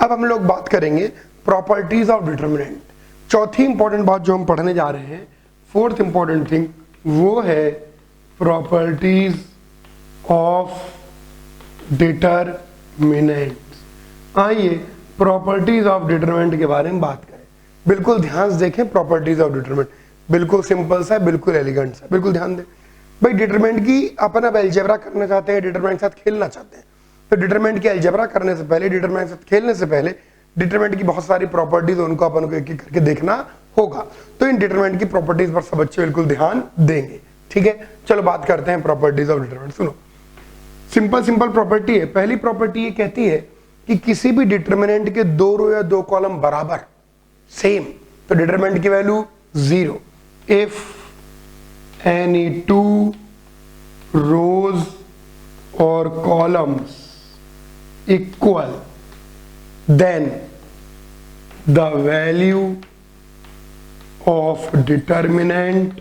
अब हम लोग बात करेंगे प्रॉपर्टीज ऑफ डिटरमिनेंट। चौथी इंपॉर्टेंट बात जो हम पढ़ने जा रहे हैं, फोर्थ इंपॉर्टेंट थिंग, वो है प्रॉपर्टीज ऑफ डिटरमिनेंट। आइए प्रॉपर्टीज ऑफ डिटरमिनेंट के बारे में बात करें। बिल्कुल ध्यान से देखें, प्रॉपर्टीज ऑफ डिटरमिनेंट बिल्कुल सिंपल सा है, बिल्कुल एलिगेंट सा, बिल्कुल ध्यान दें भाई। डिटरमिनेंट की अपन अब अलजेब्रा करना चाहते हैं, डिटरमिनेंट के साथ खेलना चाहते हैं, तो डिटरमिनेंट की अलजेब्रा करने से पहले, डिटरमिनेंट के साथ खेलने से पहले डिटरमिनेंट की बहुत सारी प्रॉपर्टीज उनको अपन को एक एक करके देखना होगा। तो इन डिटरमिनेंट की प्रॉपर्टीज पर सब बच्चे बिल्कुल ध्यान देंगे, ठीक है। चलो बात करते हैं प्रॉपर्टीज ऑफ डिटरमिनेंट। सुनो, सिंपल प्रॉपर्टी है। पहली प्रॉपर्टी ये कहती है कि किसी भी डिटरमिनेंट के दो रो या दो कॉलम बराबर सेम, तो डिटरमिनेंट की value 0। If any two rows और columns equal, then the value of determinant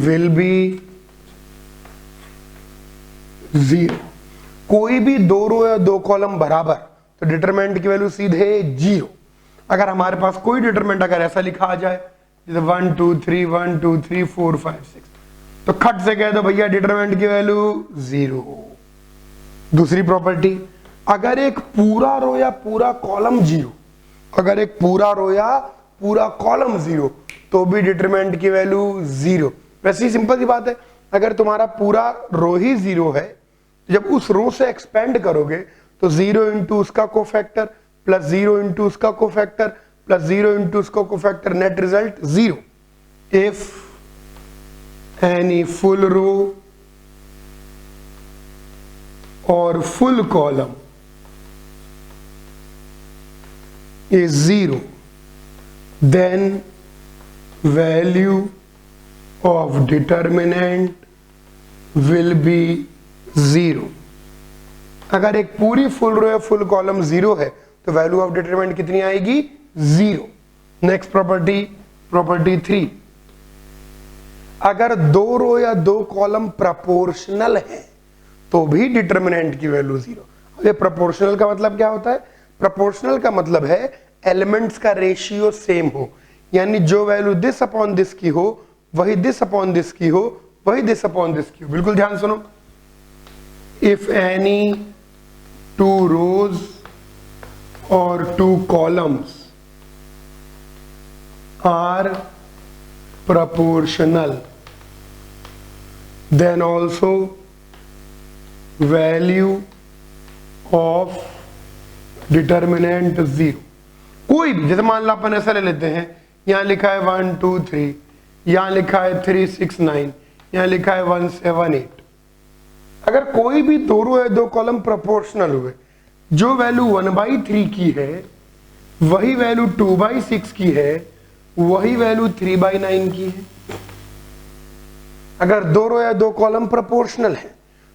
will be 0। कोई भी दो रो या दो कॉलम बराबर, तो डिटरमिनेंट की वैल्यू सीधे 0। अगर हमारे पास कोई डिटरमिनेंट अगर ऐसा लिखा आ जाए जैसे 1 2 3 1 2 3 4 5 6, तो खट से कह दो भैया डिटरमिनेंट की वैल्यू 0। दूसरी प्रॉपर्टी, अगर एक पूरा रो या पूरा कॉलम 0, अगर एक पूरा रो या पूरा कॉलम 0, तो भी डिटरमिनेंट की वैल्यू 0। वैसे ही सिंपल सी बात है, अगर तुम्हारा पूरा रो ही 0 है, जब उस रो से एक्सपेंड करोगे तो 0 इंटू उसका कोफैक्टर प्लस 0 इंटू उसका कोफैक्टर प्लस 0 इंटू उसका cofactor, net result 0। If any full row और full column is 0, then value of determinant will be 0। अगर एक पूरी फुल रो या फुल कॉलम 0 है तो वैल्यू ऑफ डिटरमिनेंट कितनी आएगी? 0। नेक्स्ट प्रॉपर्टी, प्रॉपर्टी 3, अगर दो रो या दो कॉलम प्रोपोर्शनल है तो भी डिटरमिनेंट की वैल्यू 0। ये प्रोपोर्शनल का मतलब क्या होता है? प्रोपोर्शनल का मतलब है एलिमेंट्स का रेशियो सेम हो, यानी जो वैल्यू दिस अपॉन दिस की हो वही दिस अपॉन दिस की हो, वही दिस अपॉन दिस की हो। बिल्कुल ध्यान सुनो, इफ एनी टू रोज और two columns are proportional, then also value of determinant 0। कोई भी, जैसे मान लो अपन ऐसा ले लेते हैं, यहां लिखा है 1 2 3, यहां लिखा है 3 6 9, यहां लिखा है 1 7 8। अगर कोई भी दो रो या दो कॉलम प्रोपोर्शनल हुए, जो वैल्यू 1/3 की है वही वैल्यू 2/6 की है, वही वैल्यू 3/9 की है। अगर दो रो या दो कॉलम प्रोपोर्शनल है,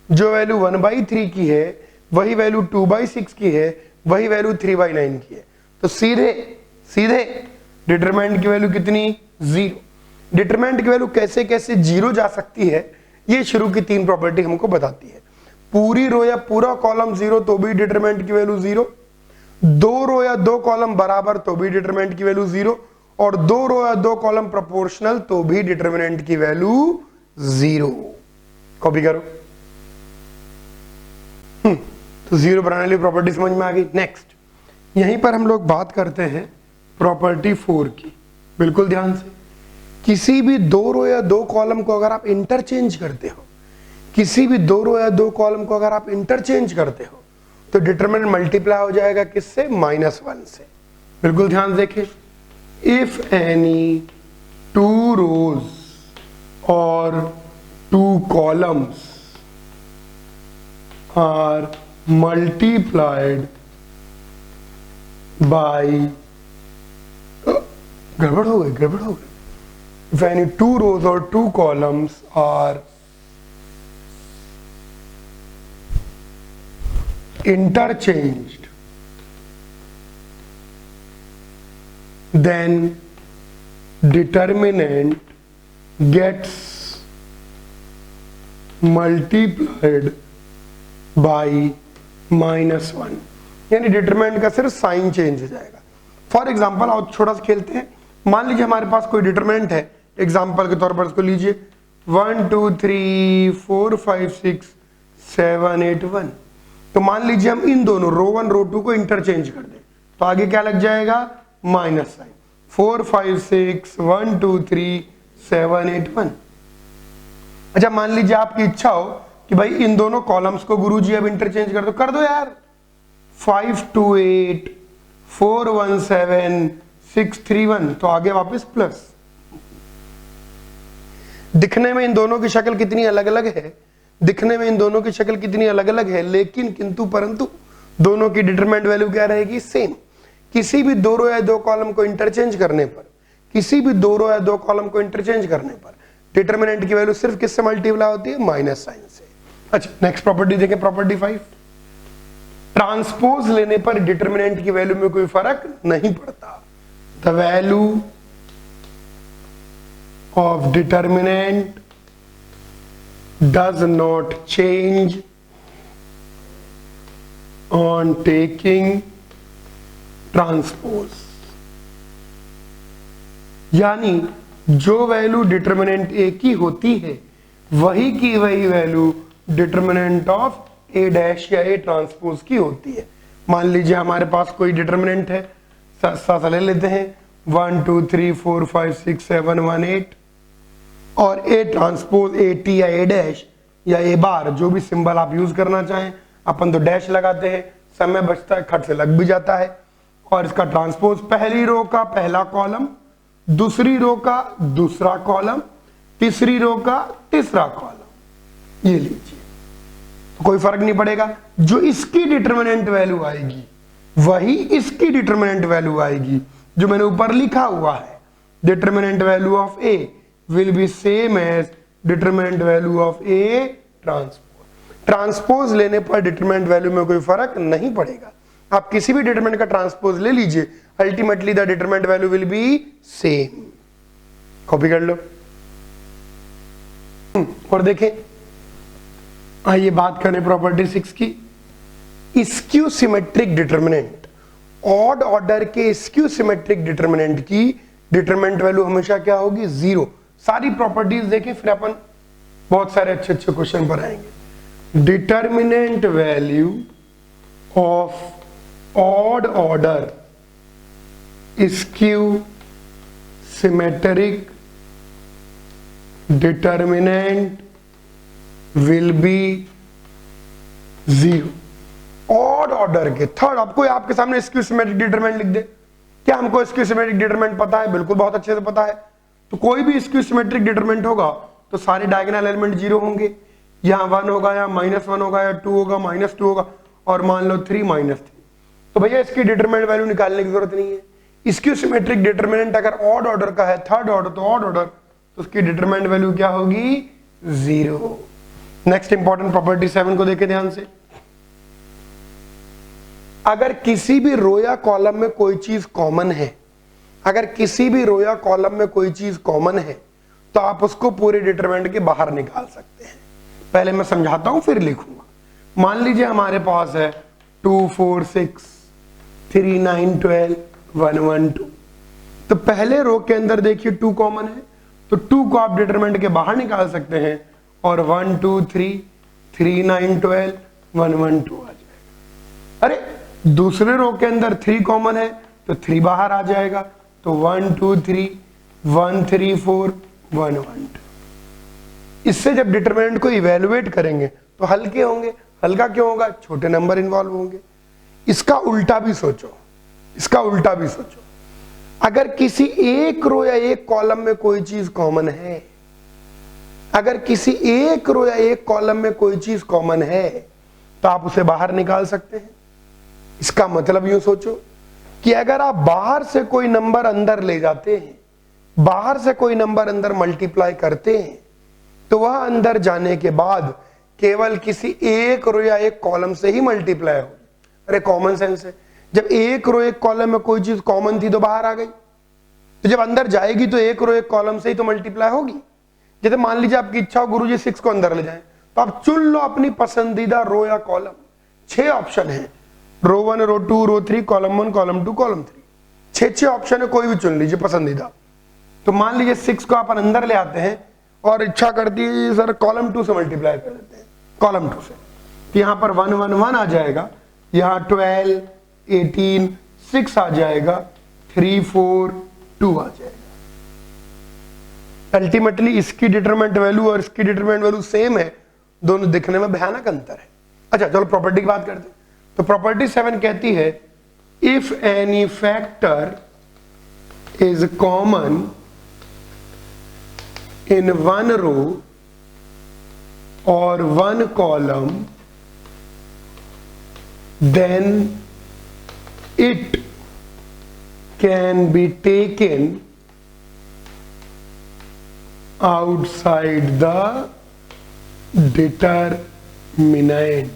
जो वैल्यू 1/3 की है वही वैल्यू 2/6 की है, वही वैल्यू 3/9 की है, तो सीधे सीधे डिटरमिनेंट की वैल्यू कितनी? 0। डिटरमिनेंट की वैल्यू कैसे कैसे 0 जा सकती है, ये शुरू की 3 प्रॉपर्टी हमको बताती है। पूरी रो या पूरा कॉलम 0 तो भी डिटरमिनेंट की वैल्यू 0, दो रो या दो कॉलम बराबर तो भी डिटरमिनेंट की वैल्यू 0, और दो रो या दो कॉलम प्रोपोर्शनल तो भी डिटरमिनेंट की वैल्यू 0। कॉपी करो। तो 0 बनाने वाली प्रॉपर्टी समझ में आ गई। नेक्स्ट, यहीं पर हम लोग बात करते हैं प्रॉपर्टी 4 की। बिल्कुल ध्यान से, किसी भी दो रो या दो कॉलम को अगर आप इंटरचेंज करते हो, किसी भी दो रो या दो कॉलम को अगर आप इंटरचेंज करते हो तो डिटरमिनेंट मल्टीप्लाई हो जाएगा किससे? -1 से। बिल्कुल ध्यान देखें, इफ एनी टू रोज और two columns are multiplied by गड़बड़ हो गई। If any two rows or two columns are interchanged, then determinant gets multiplied by -1, यानी डिटरमिनेंट का सिर्फ साइन चेंज हो जाएगा। फॉर एग्जाम्पल आओ छोटा सा खेलते हैं। मान लीजिए हमारे पास कोई डिटरमिनेंट है, एग्जाम्पल के तौर पर इसको लीजिए 1 2 3 4 5 6 7 8 1। तो मान लीजिए हम इन दोनों रो 1 रो 2 को इंटरचेंज कर दें, तो आगे क्या लग जाएगा, माइनस साइन। 4 5 6 1 2 3 7 8 1। अच्छा मान लीजिए आपकी इच्छा हो कि भाई इन दोनों कॉलम्स को गुरुजी अब इंटरचेंज कर दो यार। 5 2 8 4 1 7 6 3 1, तो आगे वापस प्लस। दिखने में इन दोनों की शक्ल कितनी अलग अलग है, दिखने में इन दोनों की शक्ल कितनी अलग अलग है, लेकिन किंतु परंतु दोनों की डिटरमिनेंट वैल्यू क्या रहेगी, सेम। किसी भी दो रो या दो कॉलम को इंटरचेंज करने पर, किसी भी दो रो या दो कॉलम को इंटरचेंज करने पर डिटरमिनेंट की वैल्यू सिर्फ किससे मल्टीप्लाई होती है, माइनस साइन से। अच्छा नेक्स्ट प्रॉपर्टी देखें, प्रॉपर्टी 5। ट्रांसपोज लेने पर डिटरमिनेंट की वैल्यू में कोई फर्क नहीं पड़ता। The value of determinant does not change on taking transpose। यानी जो वैल्यू डिटरमिनेंट ए की होती है वही की वही value determinant of A dash या ए ट्रांसपोज की होती है। मान लीजिए हमारे पास कोई डिटरमिनेंट है, साथ ले लेते हैं 1 2 3 4 5 6 7 1 8, और ए ट्रांसपोज ए टी या ए डैश या ए बार, जो भी सिंबल आप यूज करना चाहें, अपन तो डैश लगाते हैं, समय बचता है, खट से लग भी जाता है। और इसका ट्रांसपोज पहली रो का पहला कॉलम, दूसरी रो का दूसरा कॉलम, तीसरी रो का तीसरा कॉलम, ये लीजिए। तो कोई फर्क नहीं पड़ेगा, जो इसकी डिटरमिनेंट वैल्यू आएगी वही इसकी डिटरमिनेंट वैल्यू आएगी। जो मैंने ऊपर लिखा हुआ है, determinant value of A will be same as determinant value of A transpose. Transpose लेने पर डिटरमिनेंट वैल्यू में कोई फर्क नहीं पड़ेगा। आप किसी भी डिटरमिनेंट का ट्रांसपोज ले लीजिए, ultimately the determinant value will be same. Copy कर लो। और देखें, आइए बात करें प्रॉपर्टी 6 की। Skew symmetric determinant, odd order के स्क्यू सिमेट्रिक डिटरमिनेंट की डिटरमिनेंट वैल्यू हमेशा क्या होगी, 0। सारी प्रॉपर्टीज देखें, फिर अपन बहुत सारे अच्छे अच्छे क्वेश्चन पर आएंगे। Determinant value of odd order skew symmetric determinant will be 0। Odd order के थर्ड, आपको आपके सामने स्क्यू सिमेट्रिक डिटरमिनेंट लिख दे, क्या हमको स्क्यू सिमेट्रिक डिटरमिनेंट पता है? बिल्कुल, बहुत अच्छे से पता है। तो कोई भी स्क्यू सिमेट्रिक डिटरमिनेंट होगा तो सारे डायगोनल एलिमेंट 0 होंगे, यहाँ 1 होगा, यहाँ -1 होगा, या 2 होगा, -2 होगा, और मान लो 3 -3। तो भैया इसकी डिटरमिनेंट वैल्यू निकालने की जरूरत नहीं है। स्क्यू सिमेट्रिक डिटरमिनेंट अगर ऑड ऑर्डर का है, थर्ड ऑर्डर तो ऑड ऑर्डर, तो उसकी डिटरमिनेंट वैल्यू क्या होगी, 0। नेक्स्ट इंपॉर्टेंट प्रॉपर्टी 7 को देखें ध्यान से। अगर किसी भी रो या कॉलम में कोई चीज कॉमन है, अगर किसी भी रो या कॉलम में कोई चीज कॉमन है, तो आप उसको पूरे डिटरमिनेंट के बाहर निकाल सकते हैं। पहले मैं समझाता हूं फिर लिखूंगा। मान लीजिए हमारे पास है 2 4 6 3 9 12 1 1 2। तो पहले रो के अंदर देखिए 2 कॉमन है, तो 2 को आप डिटरमिनेंट के बाहर निकाल सकते हैं, और 1 2 3 3 9 12 1 1 2 आ जाएगा। अरे दूसरे रो के अंदर 3 कॉमन है, तो 3 बाहर आ जाएगा, तो 1 2 3 1 3 4 1 1 2। इससे जब डिटरमिनेंट को इवेलुएट करेंगे तो हल्के होंगे। हल्का क्यों होगा? छोटे नंबर इन्वॉल्व होंगे। इसका उल्टा भी सोचो, इसका उल्टा भी सोचो। अगर किसी एक रो या एक कॉलम में कोई चीज कॉमन है, अगर किसी एक रो या एक कॉलम में कोई चीज कॉमन है, तो आप उसे बाहर निकाल सकते हैं। इसका मतलब यूं सोचो कि अगर आप बाहर से कोई नंबर अंदर ले जाते हैं, बाहर से कोई नंबर अंदर मल्टीप्लाई करते हैं, तो वह अंदर जाने के बाद केवल किसी एक रो या एक कॉलम से ही मल्टीप्लाई हो। अरे कॉमन सेंस है, जब एक रो एक कॉलम में कोई चीज कॉमन थी तो बाहर आ गई, तो जब अंदर जाएगी तो एक रो एक कॉलम से ही तो मल्टीप्लाई होगी। जैसे मान लीजिए आपकी इच्छा हो गुरुजी 6 को अंदर ले जाएं, तो आप चुन लो अपनी पसंदीदा रो या कॉलम, 6 ऑप्शन है, रो 1 रो 2 रो 3 कॉलम 1 कॉलम 2 कॉलम 3, 6 ऑप्शन है, कोई भी चुन लीजिए पसंदीदा। तो मान लीजिए 6 को आप अंदर ले आते हैं और इच्छा करती है सर कॉलम 2 से मल्टीप्लाई कर देते हैं, कॉलम 2 से, तो यहां पर 1 1 1 आ जाएगा, यहां 12 18 6 आ जाएगा, 3 4 2 आ जाएगा। अल्टीमेटली इसकी डिटरमिनेंट वैल्यू और इसकी डिटरमिनेंट वैल्यू सेम है, दोनों दिखने में भयानक अंतर है। अच्छा चलो प्रॉपर्टी की बात करते हैं। तो प्रॉपर्टी 7 कहती है if any factor is common in one row or one column, then it can be taken outside the determinant।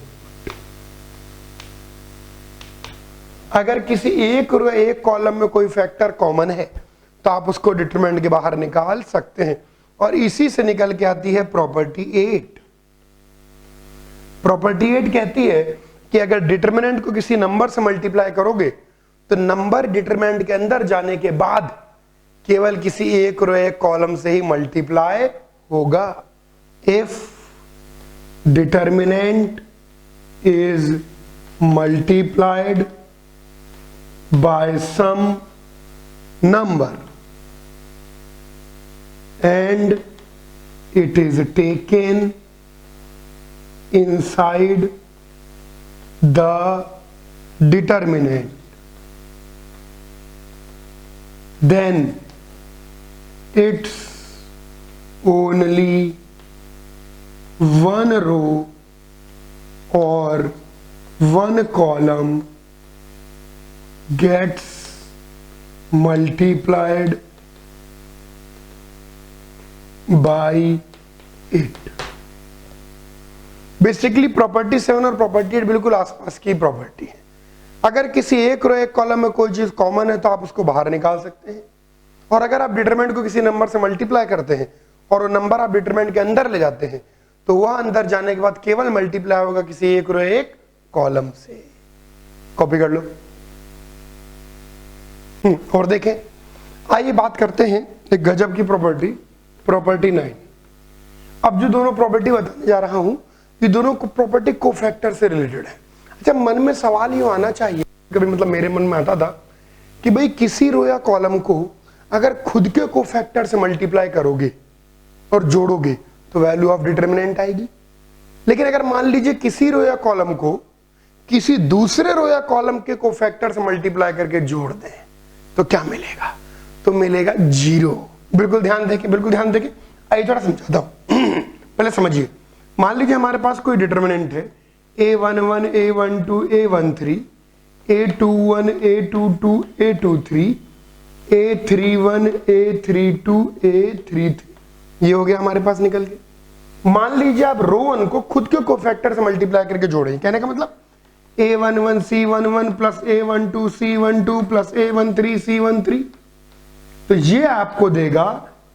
अगर किसी एक रो एक कॉलम में कोई फैक्टर कॉमन है तो आप उसको डिटरमिनेंट के बाहर निकाल सकते हैं, और इसी से निकल के आती है प्रॉपर्टी 8। प्रॉपर्टी 8 कहती है कि अगर डिटरमिनेंट को किसी नंबर से मल्टीप्लाई करोगे तो नंबर डिटरमिनेंट के अंदर जाने के बाद केवल किसी एक रो एक कॉलम से ही मल्टीप्लाई होगा। If determinant is multiplied by some number and it is taken inside the determinant, then it's only one row or one column gets multiplied by it। Basically property 7 और प्रॉपर्टी 8 बिल्कुल आसपास की property है। अगर किसी एक रो एक कॉलम में कोई चीज कॉमन है तो आप उसको बाहर निकाल सकते हैं, और अगर आप डिटरमिनेंट को किसी नंबर से मल्टीप्लाई करते हैं और वो नंबर आप डिटरमिनेंट के अंदर ले जाते हैं तो वह अंदर जाने के बाद केवल मल्टीप्लाई होगा किसी एक रो एक कॉलम से। कॉपी कर लो। और देखें, आइए बात करते हैं एक गजब की प्रॉपर्टी, प्रॉपर्टी 9। अब जो दोनों प्रॉपर्टी बताने जा रहा हूं ये दोनों प्रॉपर्टी कोफैक्टर से रिलेटेड है। अच्छा, मन में सवाल यूं आना चाहिए, कभी मतलब मेरे मन में आता था कि भाई किसी रो या कॉलम को अगर खुद के कोफैक्टर से मल्टीप्लाई करोगे और जोड़ोगे तो वैल्यू ऑफ डिटरमिनेंट आएगी, लेकिन अगर मान लीजिए किसी रो या कॉलम को किसी दूसरे रो या कॉलम के कोफैक्टर से मल्टीप्लाई करके जोड़ दें तो क्या मिलेगा? तो मिलेगा 0। बिल्कुल ध्यान देके, बिल्कुल ध्यान देके, आइए थोड़ा समझाता हूं। पहले समझिए, मान लीजिए हमारे पास कोई डिटरमिनेंट है a11 a12 a13 a21 a22 a23 a31 a32 a33, ये हो गया हमारे पास निकल के। मान लीजिए आप रो 1 को खुद के कोफैक्टर से मल्टीप्लाई करके जोड़ें, कहने का मतलब a11 c11 plus a12 c12 plus a13 c13, तो ये आपको देगा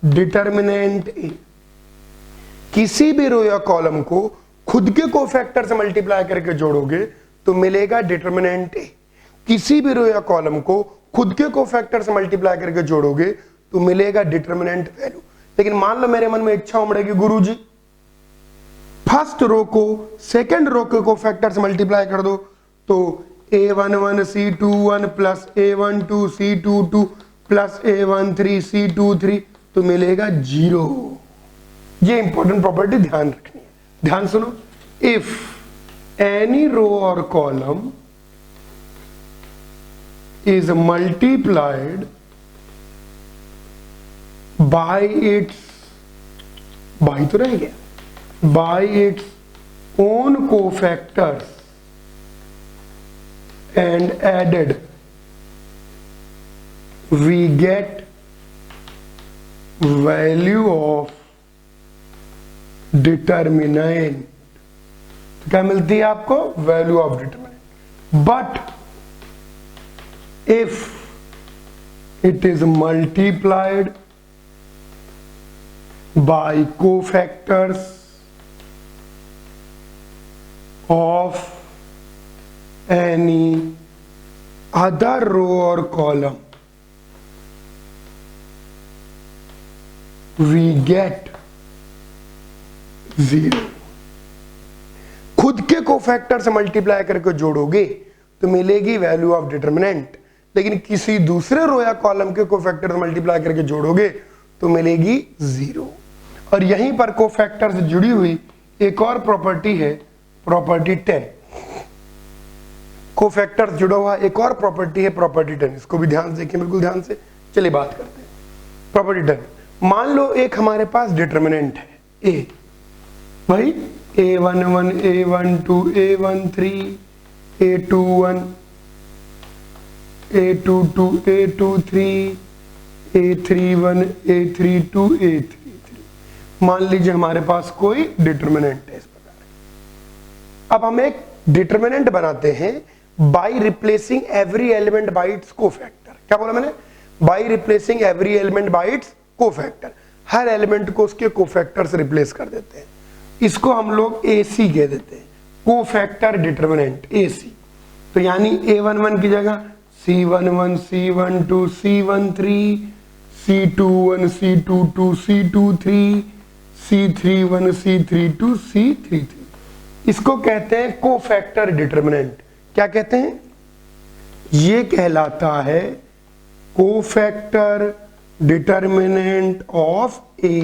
डिटरमिनेंट ए। किसी भी रो या कॉलम को खुद के कोफैक्टर से मल्टीप्लाई करके जोड़ोगे तो मिलेगा डिटरमिनेंट ए। किसी भी रो या कॉलम को खुद के कोफैक्टर से मल्टीप्लाई करके जोड़ोगे तो मिलेगा डिटरमिनेंट वैल्यू। लेकिन मान लो मेरे मन में इच्छा उमड़ेगी, गुरुजी फर्स्ट रो को सेकंड रो के कोफैक्टर से मल्टीप्लाई कर दो, तो a11 c21 plus a12 c22 plus a13 c23, तो मिलेगा 0। ये इंपॉर्टेंट प्रॉपर्टी ध्यान रखनी है, ध्यान सुनो। इफ एनी रो और column is multiplied by its, by तो रह गया, by its own cofactors and added, we get value of determinant। तो क्या मिलती है आपको? Value of determinant. But if it is multiplied by cofactors of any other row or column, we get 0। खुद के कोफैक्टर से मल्टीप्लाई करके जोड़ोगे तो मिलेगी वैल्यू ऑफ डिटरमिनेंट, लेकिन किसी दूसरे रो या कॉलम के कोफैक्टर से मल्टीप्लाई करके जोड़ोगे तो मिलेगी 0। और यहीं पर कोफैक्टर से जुड़ी हुई एक और प्रॉपर्टी है, प्रॉपर्टी 10। कोफैक्टर जुड़ा हुआ एक और प्रॉपर्टी है, प्रॉपर्टी 10। इसको भी ध्यान से देखें, बिल्कुल ध्यान से। चलिए बात करते हैं प्रॉपर्टी 10। मान लो एक हमारे पास डिटरमिनेंट है ए, भाई a11 a12 a13 a21 a22 a23 a31 a32 a33। मान लीजिए हमारे पास कोई डिटरमिनेंट है इस प्रकार। अब हम एक डिटरमिनेंट बनाते हैं by replacing every element by it's cofactor. क्या बोला मैंने? By replacing every element by it's cofactor. Her element को उसके कोफैक्टर से रिप्लेस कर देते हैं। इसको हम लोग AC कह देते हैं, कोफैक्टर डिटरमिनेंट AC। तो यानी A11 की जगह C11 C12 C13 C21 C22 C23 C31 C32 C33। इसको कहते हैं कोफैक्टर डिटरमिनेंट। क्या कहते हैं? ये कहलाता है कोफैक्टर डिटरमिनेंट ऑफ A।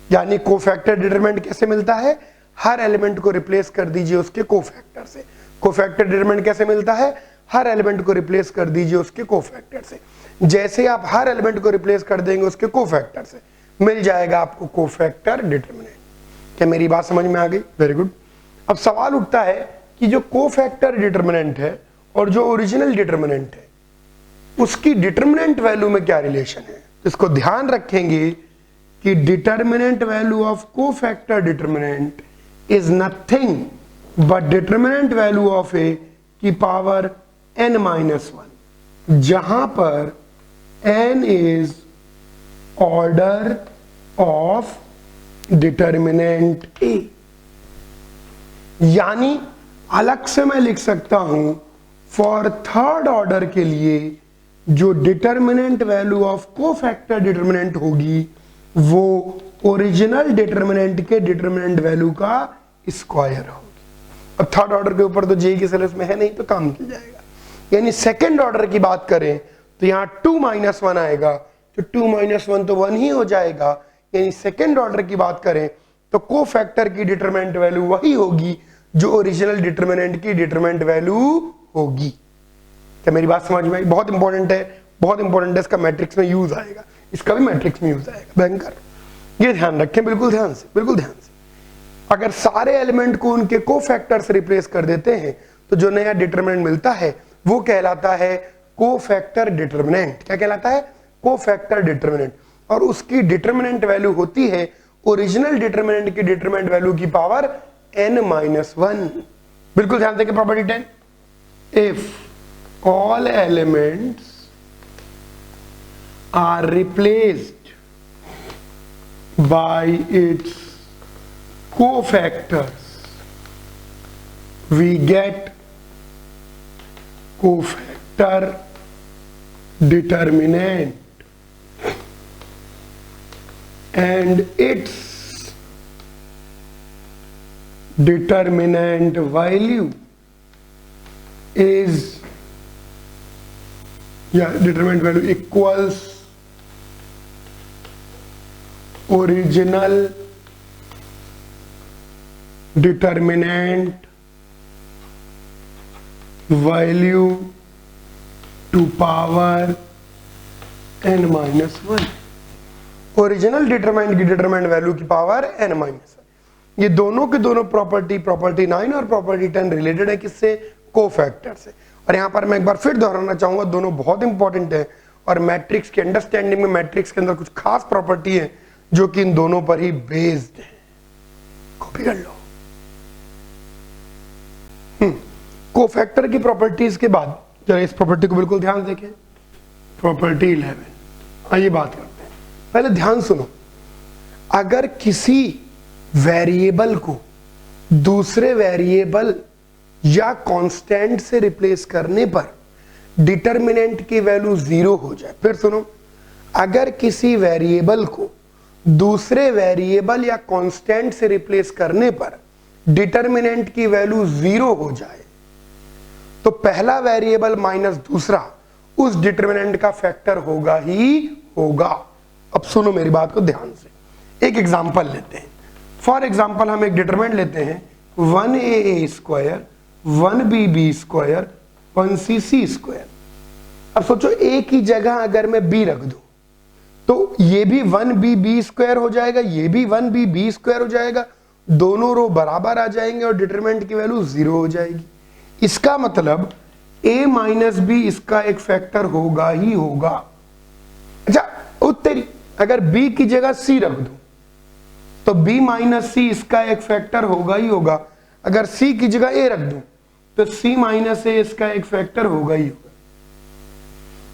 यानी कोफैक्टर डिटरमिनेंट कैसे मिलता है? हर एलिमेंट को रिप्लेस कर दीजिए उसके कोफैक्टर से। कोफैक्टर डिटरमिनेंट कैसे मिलता है? हर एलिमेंट को रिप्लेस कर दीजिए उसके कोफैक्टर से। जैसे आप हर एलिमेंट को रिप्लेस कर देंगे उसके कोफैक्टर से, मिल जाएगा आपको कोफैक्टर डिटरमिनेंट। क्या मेरी बात समझ में आ गई? Very good. अब सवाल उठता है कि जो कोफैक्टर डिटरमिनेंट है और जो ओरिजिनल डिटरमिनेंट है उसकी डिटरमिनेंट वैल्यू में क्या रिलेशन है। इसको ध्यान रखेंगे कि determinant value of cofactor determinant is nothing but determinant value of A की पावर n-1, जहां पर n is order of determinant A. यानी अलग से मैं लिख सकता हूं फॉर थर्ड ऑर्डर के लिए जो determinant value of cofactor determinant होगी वो ओरिजिनल डिटरमिनेंट के डिटरमिनेंट वैल्यू का स्क्वायर होगी। अब थर्ड ऑर्डर के ऊपर तो जे की सिलेबस में है नहीं, तो काम किया जाएगा। यानी सेकंड ऑर्डर की बात करें तो यहां 2-1 आएगा, तो 2-1 तो 1 ही हो जाएगा। यानी सेकंड ऑर्डर की बात करें तो कोफैक्टर की डिटरमिनेंट वैल्यू वही होगी जो ओरिजिनल डिटरमिनेंट की डिटरमिनेंट वैल्यू होगी। क्या मेरी बात समझ में आई? बहुत इंपॉर्टेंट है, बहुत इंपॉर्टेंट है। इसका मैट्रिक्स में यूज आएगा, इसका भी मैट्रिक्स में यूज आएगा भयंकर। ये ध्यान रखें, बिल्कुल ध्यान से, बिल्कुल ध्यान से। अगर सारे एलिमेंट को उनके कोफैक्टर से रिप्लेस कर देते हैं तो जो नया डिटरमिनेंट मिलता है वो कहलाता है कोफैक्टर डिटरमिनेंट। क्या कहलाता है? Cofactor determinant. और उसकी डिटरमिनेंट वैल्यू होती है ओरिजिनल डिटरमिनेंट की डिटरमिनेंट वैल्यू की पावर n-1। बिल्कुल ध्यान देंगे property 10। If all elements are replaced by its cofactors, we get cofactor determinant and its determinant value is determinant value equals original determinant value to power n-1। Original determinant की determinant value की power n-1। ये दोनों के दोनों property 9 और property 10 related है किससे? Cofactor से। और यहां पर मैं एक बार फिर दोहराना चाहूंगा, दोनों बहुत इंपॉर्टेंट है और मैट्रिक्स के अंडरस्टैंडिंग में मैट्रिक्स के अंदर कुछ खास प्रॉपर्टी है जो कि इन दोनों पर ही बेस्ड है। कॉपी कर लो। कोफैक्टर की प्रॉपर्टीज के बाद जरा इस प्रॉपर्टी को बिल्कुल ध्यान से देखें, प्रॉपर्टी 11। आइए बात करते हैं। पहले ध्यान सुनो, अगर किसी वेरिएबल को दूसरे वेरिएबल या कांस्टेंट से रिप्लेस करने पर डिटर्मिनेंट की वैल्यू 0 हो जाए। फिर सुनो, अगर किसी वेरिएबल को दूसरे वेरिएबल या कांस्टेंट से रिप्लेस करने पर डिटर्मिनेंट की वैल्यू 0 हो जाए तो पहला वेरिएबल माइनस दूसरा उस डिटर्मिनेंट का फैक्टर होगा ही होगा। अब सुनो मेरी बात को ध्यान से, एक एग्जांपल लेते हैं। फॉर एग्जांपल हम एक डिटरमिनेंट लेते हैं 1a square 1b square 1c square. अब सोचो a की जगह अगर मैं b रख दूं तो ये भी 1b स्क्वायर हो जाएगा, ये भी 1b स्क्वायर हो जाएगा, दोनों रो बराबर आ जाएंगे और डिटरमिनेंट की वैल्यू 0 हो जाएगी। इसका मतलब a माइनस बी इसका एक फैक्टर होगा ही होगा। अच्छा उत्तरी, अगर b की जगह c रख दूं तो b माइनस सी इसका एक फैक्टर होगा ही होगा। अगर c की जगह a रख दूं तो c माइनस a इसका एक फैक्टर होगा ही होगा।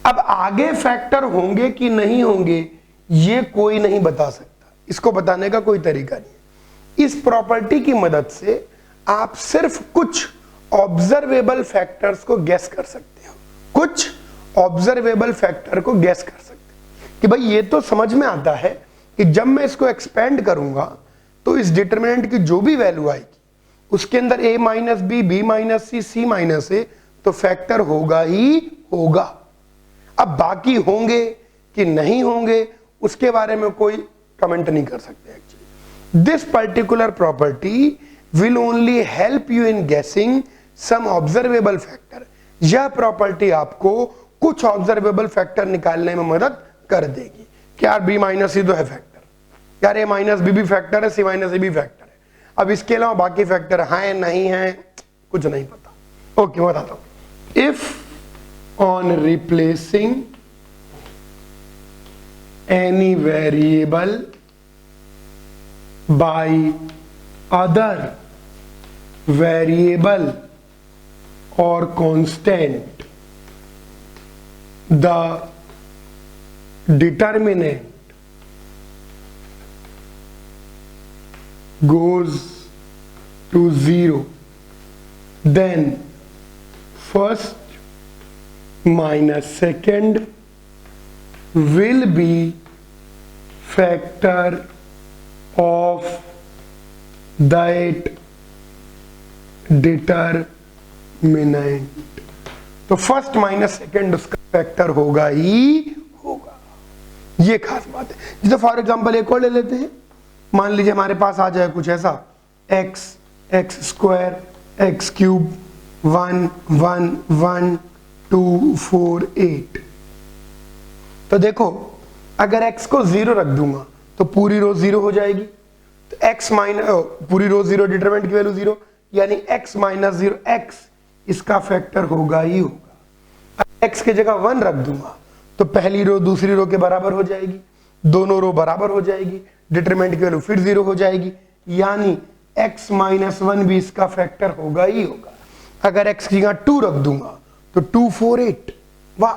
अब आगे फैक्टर होंगे कि नहीं होंगे ये कोई नहीं बता सकता, इसको बताने का कोई तरीका नहीं। इस प्रॉपर्टी की मदद से आप सिर्फ कुछ ऑब्जर्वेबल फैक्टर्स को गेस कर सकते हो, कुछ ऑब्जर्वेबल फैक्टर को गेस कर सकते हो कि भाई ये तो समझ में आता है कि जब मैं इसको एक्सपेंड करूंगा तो इस डिटरमिनेंट की जो भी वैल्यू आएगी उसके अंदर a minus B minus C minus A तो फैक्टर होगा ही होगा। अब बाकी होंगे कि नहीं होंगे उसके बारे में कोई कमेंट नहीं कर सकते। Actually this particular property will only help you in गेसिंग सम ऑब्जर्वेबल फैक्टर। यह प्रॉपर्टी आपको कुछ ऑब्जर्वेबल फैक्टर निकालने में मदद कर देगी कि यार b माइनस सी तो है फैक्टर, यार a माइनस बी भी फैक्टर है, c माइनस ए भी फैक्टर है। अब इसके अलावा बाकी फैक्टर हैं नहीं है कुछ नहीं पता। ओके मैं बताता हूं। If on replacing any variable by other variable or constant, the determinant goes to 0, then first minus second will be factor of that determinant. तो फर्स्ट माइनस सेकेंड उसका फैक्टर होगा ही होगा, ये खास बात है। जैसे फॉर एग्जांपल एक और ले लेते हैं, मान लीजिए हमारे पास आ जाए कुछ ऐसा एक्स स्क्वायर एक्स क्यूब 1 1 1 2 4 8। तो देखो अगर x को 0 रख दूंगा तो पूरी रो 0 हो जाएगी, तो x माइनस पूरी रो 0 डिटरमिनेंट की वैल्यू 0 यानी x माइनस 0 x इसका फैक्टर होगा ही होगा। x की जगह 1 रख दूंगा तो पहली रो दूसरी रो के बराबर हो जाएगी, दोनों रो बराबर हो जाएगी, डिटरमिनेंट की वैल्यू फिर 0 हो जाएगी, यानी x माइनस 1 भी इसका फैक्टर होगा ही होगा। अगर x की जगह 2 रख दूंगा तो 2 4 8, वाह,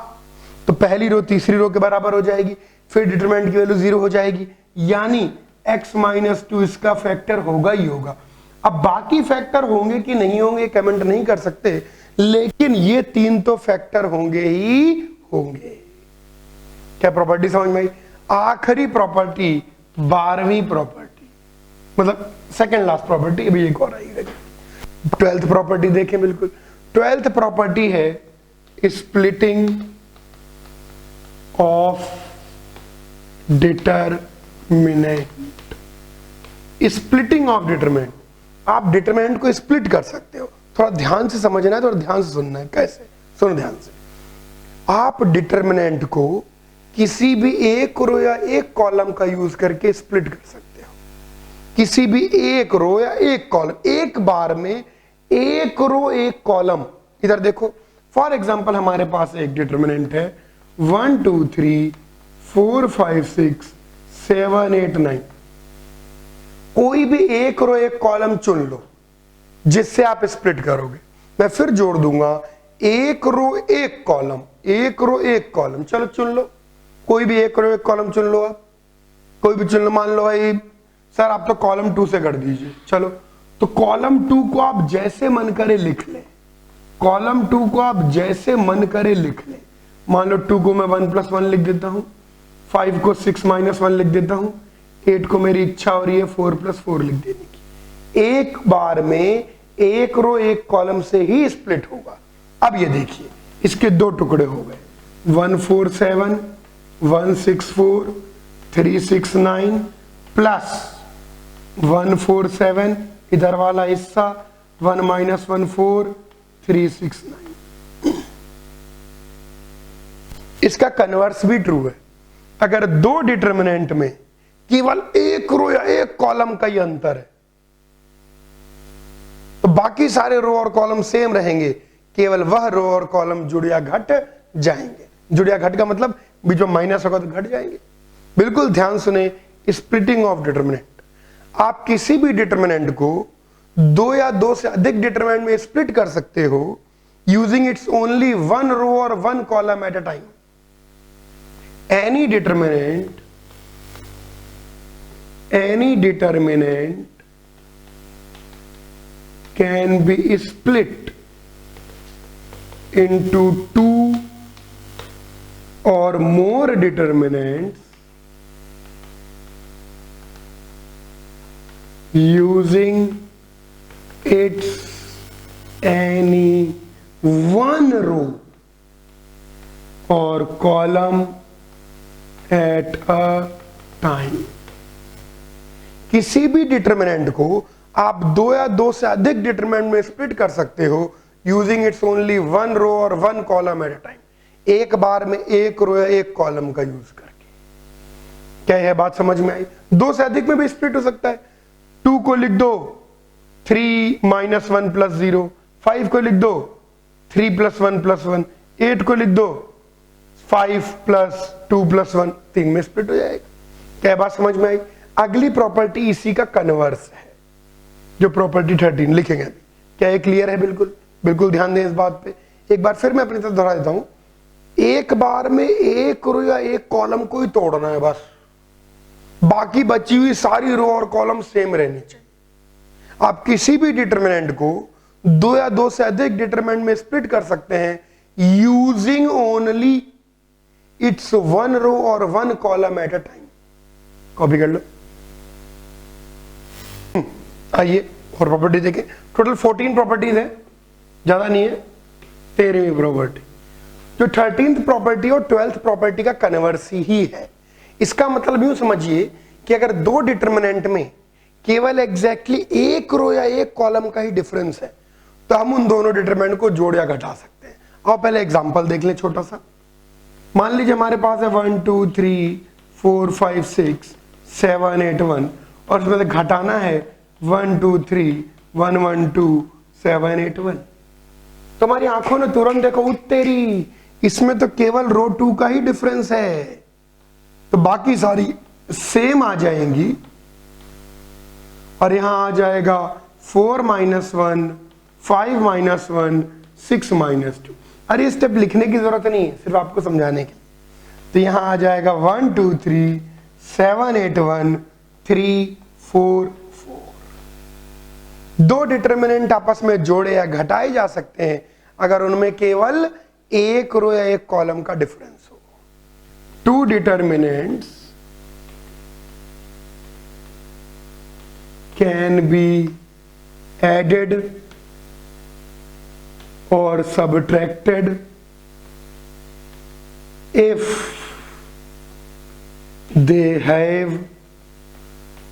तो पहली रो तीसरी रो के बराबर हो जाएगी, फिर डिटरमिनेंट की वैल्यू 0 हो जाएगी, यानी x माइनस 2 इसका फैक्टर होगा ही होगा। अब बाकी फैक्टर होंगे कि नहीं होंगे कमेंट नहीं कर सकते, लेकिन ये तीन तो फैक्टर होंगे ही होंगे। क्या प्रॉपर्टी समझ में आई? आखिरी प्रॉपर्टी 12वीं प्रॉपर्टी, मतलब सेकंड लास्ट प्रॉपर्टी, अभी एक और आएगी। 12th प्रॉपर्टी देखें, बिल्कुल 12th प्रॉपर्टी है splitting of determinant. Splitting of determinant, आप डिटरमिनेंट को स्प्लिट कर सकते हो। थोड़ा ध्यान से समझना है, थोड़ा ध्यान से सुनना है। कैसे? सुनो ध्यान से। आप डिटरमिनेंट को किसी भी एक रो या एक कॉलम का यूज करके स्प्लिट कर सकते हो। किसी भी एक रो या एक कॉलम, एक बार में एक रो एक कॉलम। इधर देखो, फॉर एग्जांपल हमारे पास एक डिटरमिनेंट है 1 2 3 4 5 6 7 8 9। कोई भी एक रो एक कॉलम चुन लो जिससे आप स्प्लिट करोगे। मैं फिर जोड़ दूंगा, एक रो एक कॉलम, एक रो एक कॉलम। चलो चुन लो, कोई भी एक रो एक कॉलम चुन लो। आप कोई भी चुन लो। मान लो भाई सर आप तो कॉलम 2 से कर दीजिए। चलो तो कॉलम 2 को आप जैसे मन करे लिख लें, कॉलम 2 को आप जैसे मन करे लिख लें। मान लो 2 को मैं 1 + 1 लिख देता हूं, 5 को 6 - 1 लिख देता हूं, 8 को मेरी इच्छा हो रही है 4 + 4 लिख देने की। एक बार में एक रो एक कॉलम से ही स्प्लिट होगा। अब ये देखिए, इसके दो टुकड़े हो गए, 147 164 369 प्लस 147 इधर वाला हिस्सा 1 - 14 369। इसका कन्वर्स भी ट्रू है। अगर दो डिटर्मिनेंट में केवल एक रो या एक कॉलम का ही अंतर है तो बाकी सारे रो और कॉलम सेम रहेंगे, केवल वह रो और कॉलम जुड़ या घट जाएंगे। जुड़ या घट का मतलब बीच में माइनस होगा तो घट जाएंगे। बिल्कुल ध्यान सुने, स्प्लिटिंग ऑफ डिटर्मिनेंट। आप किसी भी डिटर्मिनेंट को दो या दो से अधिक डिटर्मिनेंट में स्प्लिट कर सकते हो using its only one row और one column at a time. any determinant can be split into two or more determinants using its any one row or column at a time। किसी भी determinant को आप दो या दो से अधिक डिटर्मिनेंट में स्प्लिट कर सकते हो using its only one row और one column at a time, एक बार में एक रो या एक कॉलम का यूज करके। क्या यह बात समझ में आई? दो से अधिक में भी स्प्लिट हो सकता है। 2 को लिख दो 3 - 1 + 0, 5 को लिख दो 3 + 1 + 1, 8 को लिख दो 5 + 2 + 1, 3 में स्प्लिट हो जाएगा। क्या बात समझ में आई? अगली प्रॉपर्टी इसी का कन्वर्स है, जो प्रॉपर्टी 13 लिखेंगे अभी। क्या ये क्लियर है? बिल्कुल बिल्कुल ध्यान दें इस बात पे। एक बार फिर मैं अपनी तरफ दोहरा देता हूं, एक बार में एक रो या एक कॉलम को ही तोड़ना है बस, बाकी बची हुई सारी रो और कॉलम सेम रहनी चाहिए। आप किसी भी डिटर्मिनेंट को दो या दो से अधिक डिटर्मिनेंट में स्प्लिट कर सकते हैं using only it's one row और one column at a time. Copy कर लो। आइए और प्रॉपर्टी देखें। टोटल 14 प्रॉपर्टीज है, ज्यादा नहीं है। 13वीं प्रॉपर्टी जो 13th प्रॉपर्टी और 12th प्रॉपर्टी का कन्वर्स ही है। इसका मतलब यूं समझिए कि अगर दो डिटर्मिनेंट में केवल एग्जैक्टली एक रो या एक कॉलम का ही डिफरेंस है तो हम उन दोनों डिटर्मिनेंट को जोड़ या घटा सकते हैं। आओ पहले एग्जांपल देख लें छोटा सा। मान लीजिए हमारे पास है 1 2 3 4 5 6 7 8 1 और इसमें से घटाना है 1 2 3 1 1 2 7 8 1। तो हमारी आंखों ने तुरंत देखो उत्तेरी, इसमें तो केवल रो 2 का ही डिफरेंस है, तो बाकी सारी सेम आ जाएंगी और यहां आ जाएगा 4 - 1 5 - 1 6 - 2। अरे स्टेप लिखने की जरूरत नहीं है, सिर्फ आपको समझाने की। तो यहां आ जाएगा 1 2 3 7 8 1 3 4 4। दो डिटर्मिनेंट आपस में जोड़े या घटाए जा सकते हैं अगर उनमें केवल एक रो या एक कॉलम का डिफरेंस हो। Two determinants can be added or subtracted if they have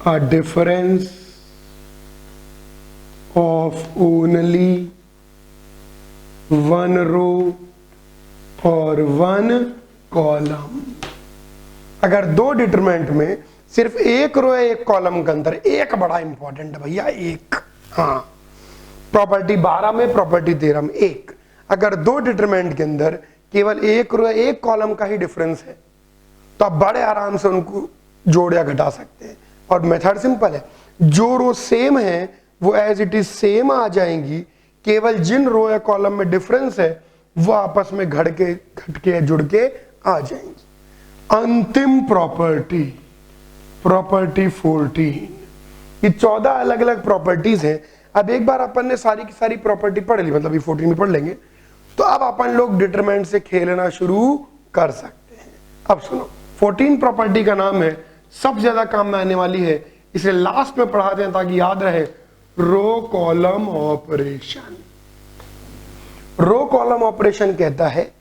a difference of only one row or one column। अगर दो डिटरमिनेंट में सिर्फ एक रो या एक कॉलम का अंतर, एक बड़ा इंपॉर्टेंट है भैया, एक। हाँ, प्रॉपर्टी 12 में प्रॉपर्टी 13 में एक। अगर दो डिटरमिनेंट के अंदर केवल एक रो एक कॉलम का ही डिफरेंस है तो आप बड़े आराम से उनको जोड़ या घटा सकते हैं। और मेथड सिंपल है, जो रो सेम है वो एज इट इज सेम आ जाएंगी, केवल जिन रो या कॉलम में डिफरेंस है वो आपस में घट के जुड़ के आ जाएंगी। अंतिम प्रॉपर्टी 14। ये 14 अलग अलग प्रॉपर्टीज हैं। अब एक बार अपन ने सारी की सारी प्रॉपर्टी पढ़ ली, मतलब ये 14 में पढ़ लेंगे, तो अब अपन लोग डिटरमिनेंट से खेलना शुरू कर सकते हैं। अब सुनो, 14 प्रॉपर्टी का नाम है, सबसे ज्यादा काम में आने वाली है, इसे लास्ट में पढ़ाते हैं ताकि याद रहे, row column operation. Row column operation कहता है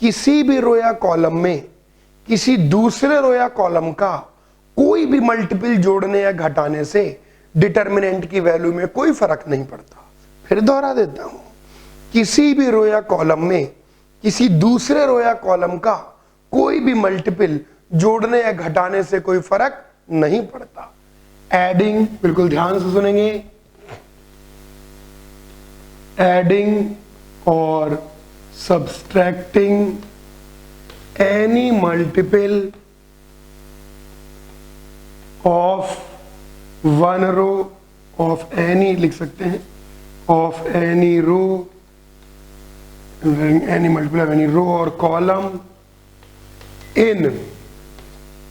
किसी भी रो या कॉलम में किसी दूसरे रो या कॉलम का कोई भी मल्टीपल जोड़ने या घटाने से डिटरमिनेंट की वैल्यू में कोई फर्क नहीं पड़ता। फिर दोहरा देता हूं, किसी भी रो या कॉलम में किसी दूसरे रो या कॉलम का कोई भी मल्टीपल जोड़ने या घटाने से कोई फर्क नहीं पड़ता। एडिंग, बिल्कुल ध्यान से सुनेंगे, एडिंग और subtracting any multiple of one row of any, लिख सकते हैं, of any row, any multiple of any row और column in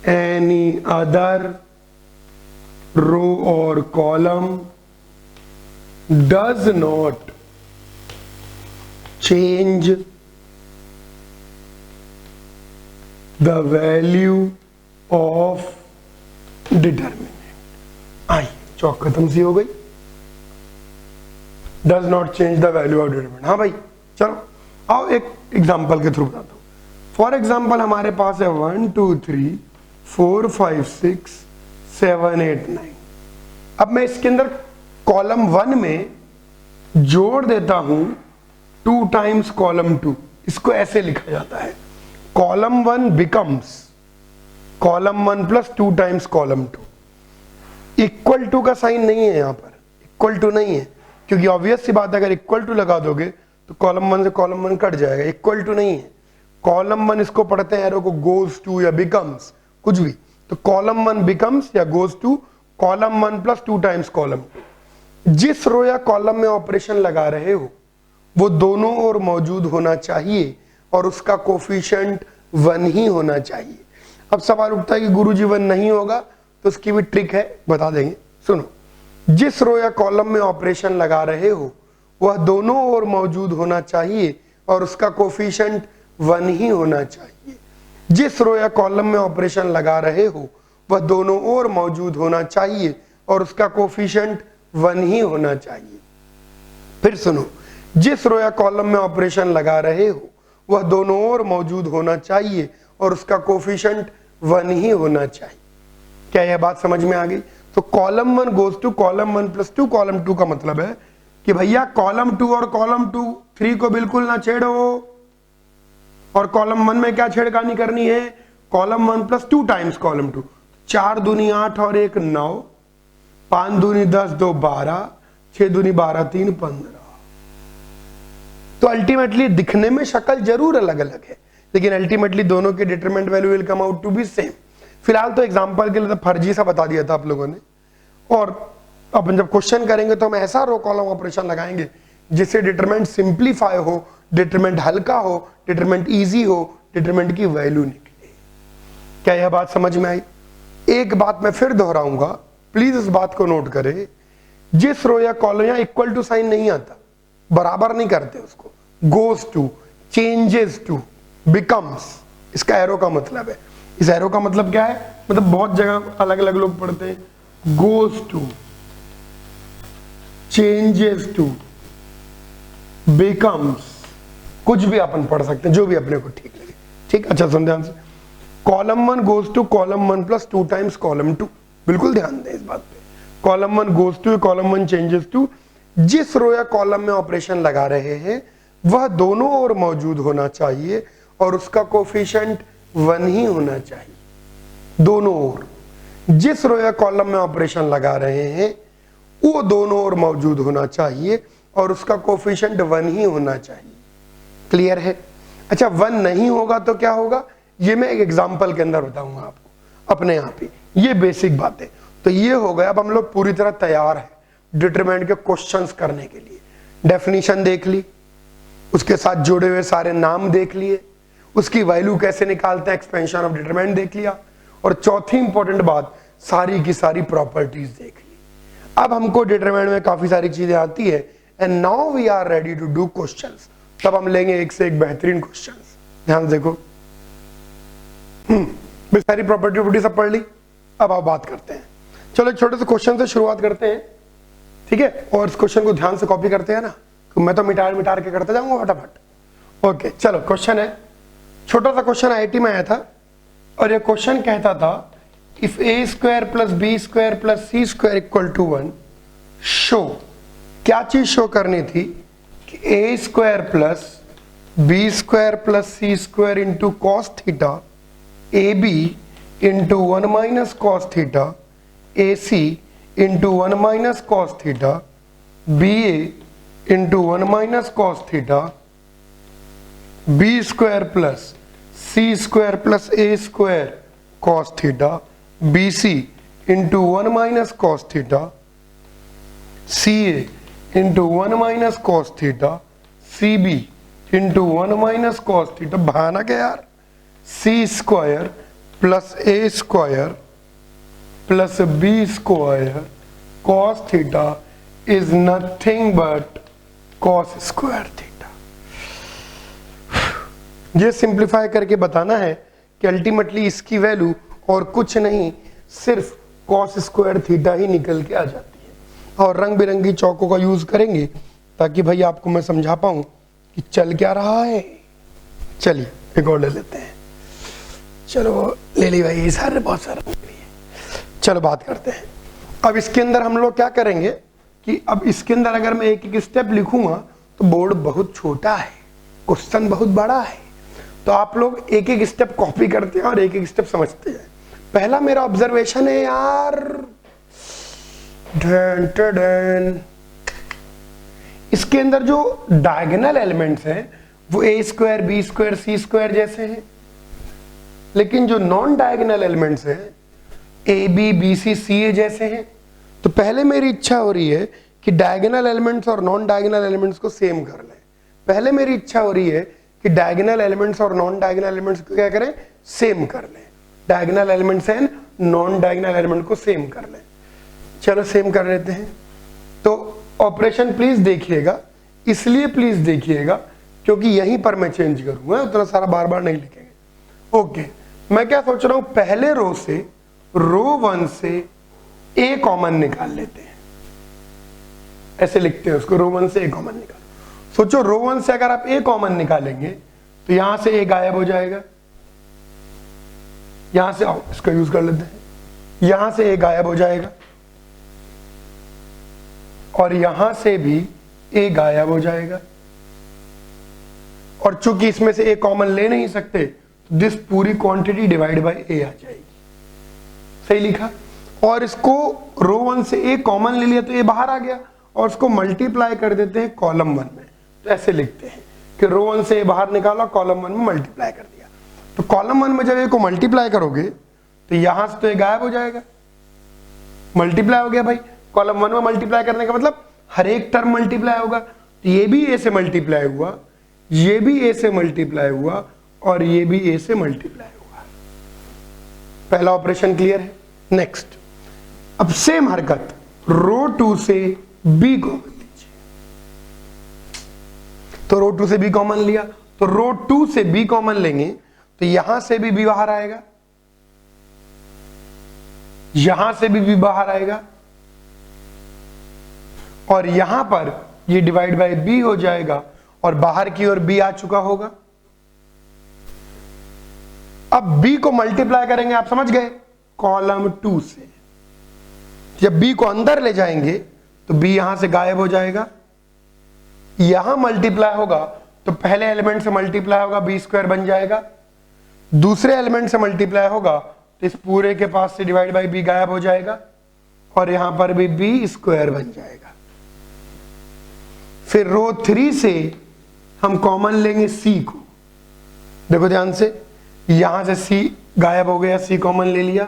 any other row और column does not change the value of determinant। आई चौक खत्म सी हो गई, does not change the value of determinant। हाँ भाई चलो आओ एक एग्जांपल के थ्रू बताता हूं। फॉर एग्जांपल हमारे पास है 1 2 3 4 5 6 7 8 9। अब मैं इसके अंदर कॉलम 1 में जोड़ देता हूं 2 टाइम्स कॉलम 2। इसको ऐसे लिखा जाता है, column 1 becomes column 1 plus 2 times column 2। Equal to का साइन नहीं है यहां पर, इक्वल टू नहीं है, क्योंकि ऑब्वियस सी बात है अगर इक्वल टू लगा दोगे तो कॉलम 1 से कॉलम 1 कट जाएगा। इक्वल टू नहीं है, कॉलम 1 इसको पढ़ते हैं एरो को गोज टू या बिकम्स, कुछ भी, तो कॉलम 1 बिकम्स या goes to column 1 plus 2 times column 2। जिस रो या कॉलम में ऑपरेशन लगा रहे हो वो दोनों ओर मौजूद होना चाहिए और उसका कोफिशिएंट 1 ही होना चाहिए। अब सवाल उठता है कि गुरुजी 1 नहीं होगा, तो उसकी भी ट्रिक है, बता देंगे। सुनो, जिस रो या कॉलम में ऑपरेशन लगा रहे हो वह दोनों ओर मौजूद होना चाहिए और उसका कोफिशिएंट 1 ही होना चाहिए। जिस रो या कॉलम में ऑपरेशन लगा रहे हो वह दोनों ओर मौजूद होना चाहिए और उसका कोफिशिएंट 1 ही होना चाहिए। फिर सुनो, जिस रो या कॉलम में ऑपरेशन लगा रहे हो वह दोनों ओर मौजूद होना चाहिए और उसका कोफिशिएंट 1 ही होना चाहिए। क्या यह बात समझ में आ गई? तो column 1 goes to column 1 plus 2 column 2 का मतलब है कि भैया कॉलम 2 और कॉलम 2 3 को बिल्कुल ना छेड़ो, और कॉलम 1 में क्या छेड़खानी करनी है, कॉलम 1 प्लस 2 टाइम्स कॉलम 2। 4 दूनी 8 और 1 9, 5 दूनी 10 2 12, 6 दूनी 12 3 15। तो अल्टीमेटली दिखने में शक्ल जरूर अलग अलग है, लेकिन अल्टीमेटली दोनों के determinant value will come out to be same. फिलहाल तो एग्जांपल के लिए तो फर्जी सा बता दिया था आप लोगों ने, और अपन जब क्वेश्चन करेंगे तो हम ऐसा रो कॉलम ऑपरेशन लगाएंगे जिससे डिटरमिनेंट सिंप्लीफाई हो, डिटरमिनेंट हल्का हो, डिटरमिनेंट इजी हो, डिटरमिनेंट की वैल्यू निकले। क्या यह बात समझ में आई? एक बात मैं फिर दोहराऊंगा, प्लीज इस बात को नोट करें, जिस रो या कॉलम, यहां इक्वल टू साइन नहीं आता, बराबर नहीं करते उसको, goes to, changes to, becomes, इसका एरो का मतलब है। इस एरो का मतलब क्या है, मतलब बहुत जगह अलग अलग लोग पढ़ते हैं, goes to, changes to, becomes, कुछ भी अपन पढ़ सकते हैं, जो भी अपने को ठीक लगे। ठीक, अच्छा सुन ध्यान से, column 1 goes to column 1 plus 2 times column 2, बिल्कुल ध्यान दें इस बात पे। Column 1 goes to column 1 changes to, जिस रो या कॉलम में ऑपरेशन लगा रहे हैं वह दोनों ओर मौजूद होना चाहिए और उसका कोफिशिएंट 1 ही होना चाहिए। दोनों ओर, जिस रो या कॉलम में ऑपरेशन लगा रहे हैं वो दोनों ओर मौजूद होना चाहिए और उसका कोफिशिएंट 1 ही होना चाहिए। क्लियर है? अच्छा, 1 नहीं होगा तो क्या होगा, ये मैं एक एग्जांपल के अंदर बताऊंगा आपको अपने आप ही, ये बेसिक बातें। तो ये हो गया, अब हम लोग पूरी तरह तैयार है डिटरमिनेंट के क्वेश्चंस करने के लिए। डेफिनेशन देख ली, उसके साथ जुड़े हुए सारे नाम देख लिए, उसकी वैल्यू कैसे निकालते हैं, एक्सपेंशन ऑफ डिटरमिनेंट देख लिया, और चौथी इंपॉर्टेंट बात, सारी की सारी प्रॉपर्टीज देख ली। अब हमको डिटरमिनेंट में काफी सारी चीजें आती है and now we are ready to do questions. तब हम लेंगे एक से एक बेहतरीन क्वेश्चंस। ध्यान से देखो, सारी प्रॉपर्टी सब पढ़ ली। अब आप बात करते हैं, चलो एक छोटे से क्वेश्चन से शुरुआत करते हैं, ठीक है? और इस क्वेश्चन को ध्यान से कॉपी करते हैं ना, तो मैं तो मिटार के करते जाऊंगा फटाफट। ओके चलो, क्वेश्चन है, छोटा सा क्वेश्चन आईआईटी में आया था और ये क्वेश्चन कहता था if A square plus B square plus C square equal to 1 show. क्या चीज शो करनी थी कि A square plus B square plus C square into cos theta A B into 1 minus cos theta A C into 1 minus cos theta B A into 1 minus cos theta B square plus C square plus A square cos theta B C into 1 minus cos theta C A into 1 minus cos theta C B into 1 minus cos theta. बहाना क्या यार, C square plus A square plus B square cos theta is nothing but cos square theta. ये simplify करके बताना है कि ultimately इसकी value और कुछ नहीं, सिर्फ कॉस स्क्वायर थीटा ही निकल के आ जाती है। और रंग बिरंगी चौकों का यूज करेंगे ताकि भाई आपको मैं समझा पाऊं कि चल क्या रहा है। चलिए एक और ले लेते हैं, चलो ले ली भाई, सारे बहुत सारे। चलो बात करते हैं। अब इसके अंदर हम लोग क्या करेंगे कि अब इसके अंदर अगर मैं एक एक स्टेप लिखूंगा तो बोर्ड बहुत छोटा है, क्वेश्चन बहुत बड़ा है, तो आप लोग एक एक स्टेप कॉपी करते हैं और एक एक स्टेप समझते हैं। पहला मेरा ऑब्जर्वेशन है यार, इसके अंदर जो डायगोनल एलिमेंट्स हैं वो ए स्क्वायर बी स्क्वायर सी स्क्वायर जैसे हैं, लेकिन जो नॉन डायगोनल एलिमेंट्स हैं ए बी बी सी सी ए जैसे हैं। तो पहले मेरी इच्छा हो रही है कि डायगोनल एलिमेंट्स और नॉन डायगोनल एलिमेंट्स को सेम कर लें। पहले मेरी इच्छा हो रही है कि डायगोनल एलिमेंट्स और नॉन डायगोनल एलिमेंट्स को क्या करें, सेम कर लें। Diagonal elements and non diagonal element को सेम कर लें। चलो सेम कर लेते हैं। तो ऑपरेशन प्लीज देखिएगा, इसलिए प्लीज देखिएगा क्योंकि यहीं पर मैं चेंज करूंगा, उतना सारा बार बार नहीं लिखेंगे। ओके, मैं क्या सोच रहा हूं, पहले रो से रो 1 से ए कॉमन निकाल लेते हैं। ऐसे लिखते हैं उसको, रो 1 से ए कॉमन निकाल। सोचो रो 1 से अगर आप ए कॉमन निकालेंगे तो यहां से ए गायब हो जाएगा, यहां से आओ इसका यूज कर लेते हैं, यहां से ए गायब हो जाएगा और यहां से भी ए गायब हो जाएगा। और चूंकि इसमें से ए कॉमन ले नहीं सकते तो दिस पूरी क्वांटिटी डिवाइड बाय ए आ जाएगी। सही लिखा। और इसको रो 1 से ए कॉमन ले लिया तो ए बाहर आ गया और उसको मल्टीप्लाई कर देते हैं कॉलम 1 में। तो ऐसे लिखते हैं कि रो 1 से ए बाहर निकाला, कॉलम 1 में मल्टीप्लाई कर दिया। तो कॉलम 1 में जब ए को मल्टीप्लाई करोगे तो यहां से तो ए गायब हो जाएगा, मल्टीप्लाई हो गया भाई। कॉलम 1 में मल्टीप्लाई करने का मतलब हर एक टर्म मल्टीप्लाई होगा। तो ये भी ए से मल्टीप्लाई हुआ, ये भी ए से मल्टीप्लाई हुआ और ये भी ए से मल्टीप्लाई हुआ। पहला ऑपरेशन क्लियर है। नेक्स्ट, अब सेम हरकत रो 2 से बी कॉमन लीजिए। तो रो 2 से बी कॉमन लिया, तो रो 2 से बी कॉमन लेंगे तो यहां से भी बी बाहर आएगा, यहां से भी बी बाहर आएगा और यहां पर ये डिवाइड बाय बी हो जाएगा और बाहर की ओर बी आ चुका होगा। अब बी को मल्टीप्लाई करेंगे, आप समझ गए, कॉलम 2 से। जब बी को अंदर ले जाएंगे तो बी यहां से गायब हो जाएगा, यहां मल्टीप्लाई होगा तो पहले एलिमेंट से मल्टीप्लाई होगा, बी स्क्वायर बन जाएगा। दूसरे एलिमेंट से मल्टीप्लाई होगा तो इस पूरे के पास से डिवाइड बाय बी गायब हो जाएगा और यहां पर भी बी स्क्वायर बन जाएगा। फिर रो 3 से हम कॉमन लेंगे सी को। देखो ध्यान से, यहां से सी गायब हो गया, सी कॉमन ले लिया,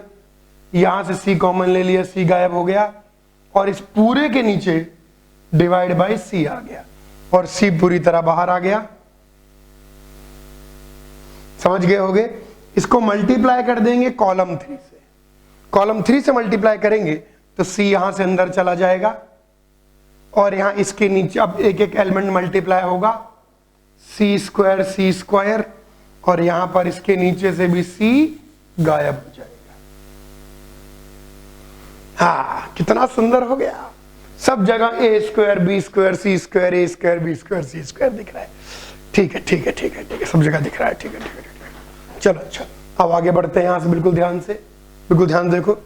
यहां से सी कॉमन ले लिया, सी गायब हो गया और इस पूरे के नीचे डिवाइड बाय सी आ गया और सी पूरी तरह बाहर आ गया। समझ गए होगे। इसको मल्टीप्लाई कर देंगे कॉलम 3 से। कॉलम 3 से मल्टीप्लाई करेंगे तो c यहां से अंदर चला जाएगा और यहां इसके नीचे अब एक एक एलिमेंट मल्टीप्लाई होगा, सी स्क्वायर और यहां पर इसके नीचे से भी c गायब हो जाएगा। हाँ, कितना सुंदर हो गया। सब जगह ए स्क्वायर बी स्क्वायर सी स्क्वायर ए स्क्वायर बी स्क्वायर सी स्क्वायर दिख रहा है। ठीक है ठीक है ठीक है ठीक है, सब जगह दिख रहा है। ठीक है ठीक है ठीक है, चलो अच्छा, अब आगे बढ़ते हैं यहां से। बिल्कुल ध्यान से, बिल्कुल ध्यान देखो।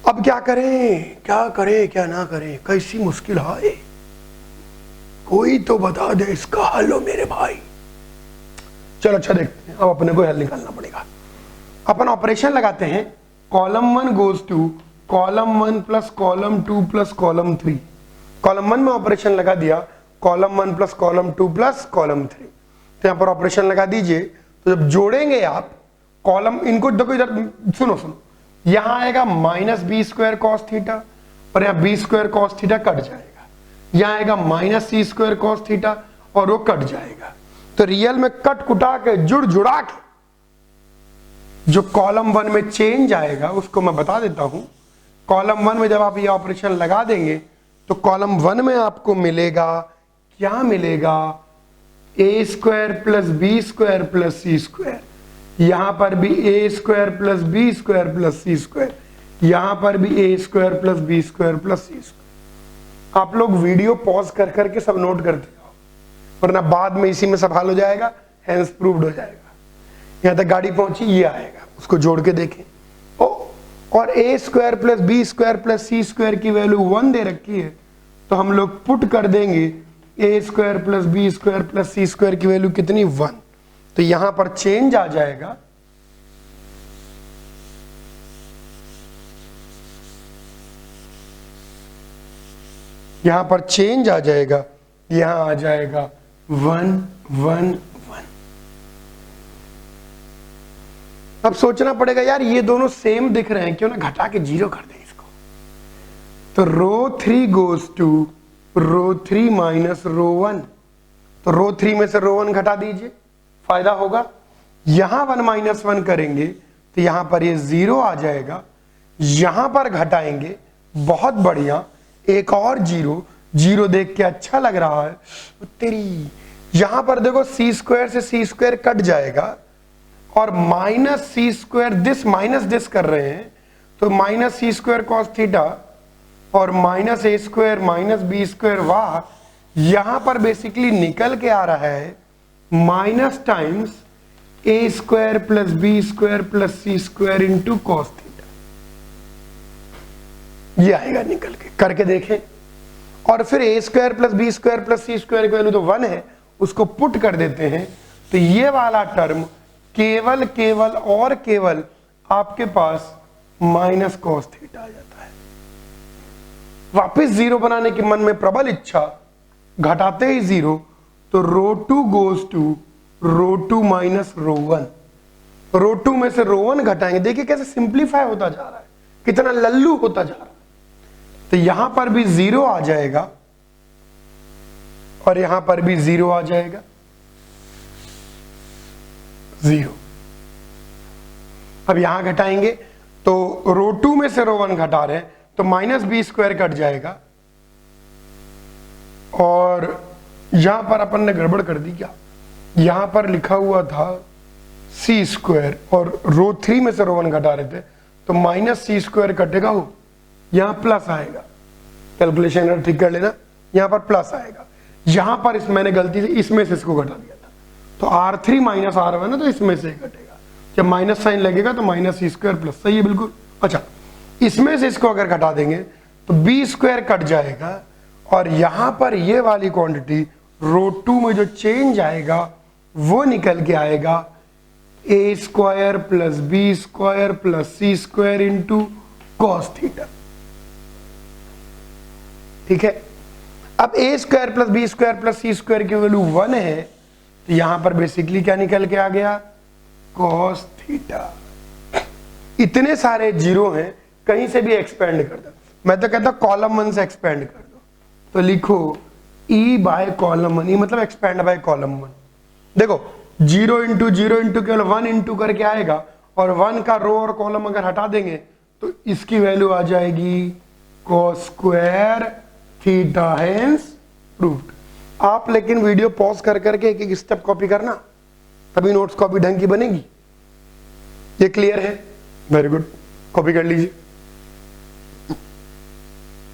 अब क्या करें क्या ना करें, कैसी मुश्किल है, कोई तो बता दे इसका हल हो मेरे भाई। चलो अच्छा देखते हैं, अब अपने को हल निकालना पड़ेगा। अपन ऑपरेशन लगाते हैं, column 1 goes to column 1 plus column 2 plus column 3। Column 1 में ऑपरेशन लगा दिया, column 1 plus column 2 plus column 3। तो यहां पर ऑपरेशन लगा दीजिए। तो जब जोड़ेंगे आप कॉलम, इनको देखो इधर सुनो, यहां आएगा minus B square cos theta और यहां B square cos theta cut जाएगा। यहां आएगा minus C square cos theta और वो कट जाएगा। तो रियल में कट कुटा के जुड़ा के जो कॉलम 1 में चेंज आएगा उसको मैं बता देता हूं। कॉलम 1 में जब आप ये ऑपरेशन लगा देंगे तो कॉलम 1 में आपको मिलेगा, क्या मिलेगा, A square plus B square plus C square. यहां पर भी A square plus B square plus C square, यहां पर भी A square plus B square plus C square. आप लोग वीडियो पॉज कर करके सब नोट करते जाओ, वरना बाद में इसी में सब हल हो जाएगा, हेंस प्रूव्ड हो जाएगा। यहां तक गाड़ी पहुंची, ये आएगा, उसको जोड़ के देखें। और A square plus B square plus C square की वैल्यू 1 दे रखी है, तो हम लोग पुट कर देंगे A square plus B square plus C square की वैल्यू कितनी, 1। तो यहां पर चेंज आ जाएगा, यहां पर चेंज आ जाएगा, यहां आ जाएगा 1 1 1। अब सोचना पड़ेगा यार ये दोनों सेम दिख रहे हैं, क्यों ना घटा के 0 कर दें इसको। तो row 3 goes to row 3 minus row 1। तो रो 3 में से रो 1 घटा दीजिए, फायदा होगा। यहां 1 माइनस 1 करेंगे तो यहां पर ये 0 आ जाएगा। यहां पर घटाएंगे, बहुत बढ़िया, एक और 0 देख के अच्छा लग रहा है तेरी। यहां पर देखो सी स्क्वायर से सी स्क्वायर कट जाएगा और minus C square this minus this कर रहे हैं, तो minus C square cos theta और minus A square minus B square, वाह। यहां पर बेसिकली निकल के आ रहा है minus times A square plus B square plus C square into cos theta. ये आएगा निकल के, करके देखें। और फिर A square plus B square plus C square की वैल्यू तो 1 है, उसको पुट कर देते हैं। तो ये वाला टर्म केवल और केवल आपके पास माइनस कॉस थीटा आ जाता है। वापस 0 बनाने की मन में प्रबल इच्छा, घटाते ही 0, तो row 2 goes to row 2 minus row 1। Row 2 में से रो 1 घटाएंगे, देखिए कैसे सिंप्लीफाई होता जा रहा है, कितना लल्लू होता जा रहा है। तो यहां पर भी 0 आ जाएगा और यहां पर भी 0 आ जाएगा, 0। अब यहां घटाएंगे तो रो 2 में से रो 1 घटा रहे हैं तो माइनस बी स्क्वायर कट जाएगा। और यहां पर अपन ने गड़बड़ कर दी क्या, यहां पर लिखा हुआ था सी स्क्वायर और रो 3 में से रो 1 घटा रहे थे, तो माइनस सी स्क्वायर कटेगा, हो यहां प्लस आएगा। कैलकुलेशन ठीक कर लेना, यहां पर प्लस आएगा। यहां पर मैंने गलती से इसमें से इसको घटा दिया था, तो R3 माइनस R1 है, तो इसमें से घटेगा। जब माइनस साइन लगेगा तो माइनस सी स्क्वायर प्लस, सही है बिल्कुल। अच्छा, इसमें से इसको अगर घटा देंगे तो बी स्क्वायर कट जाएगा और यहां पर ये वाली क्वांटिटी रो 2 में जो चेंज आएगा वो निकल के आएगा A square plus B square plus C square into cos theta. ठीक है, अब A square plus B square plus C square की वैल्यू 1 है, तो यहां पर बेसिकली क्या निकल के आ गया, कॉस थीटा। इतने सारे 0 हैं, कहीं से भी एक्सपेंड कर दो। मैं तो कहता कॉलम 1 से एक्सपेंड कर दो, तो लिखो ई बाय कॉलम 1, मतलब एक्सपेंड बाय कॉलम 1। देखो 0 इंटू केवल 1 इंटू करके आएगा और 1 का रो और कॉलम अगर हटा देंगे तो इसकी वैल्यू आ जाएगी cos square theta hence proved. आप लेकिन वीडियो पॉज कर करके एक एक स्टेप कॉपी करना, तभी नोट्स कॉपी ढंग की बनेगी। ये क्लियर है? वेरी गुड, कॉपी कर लीजिए।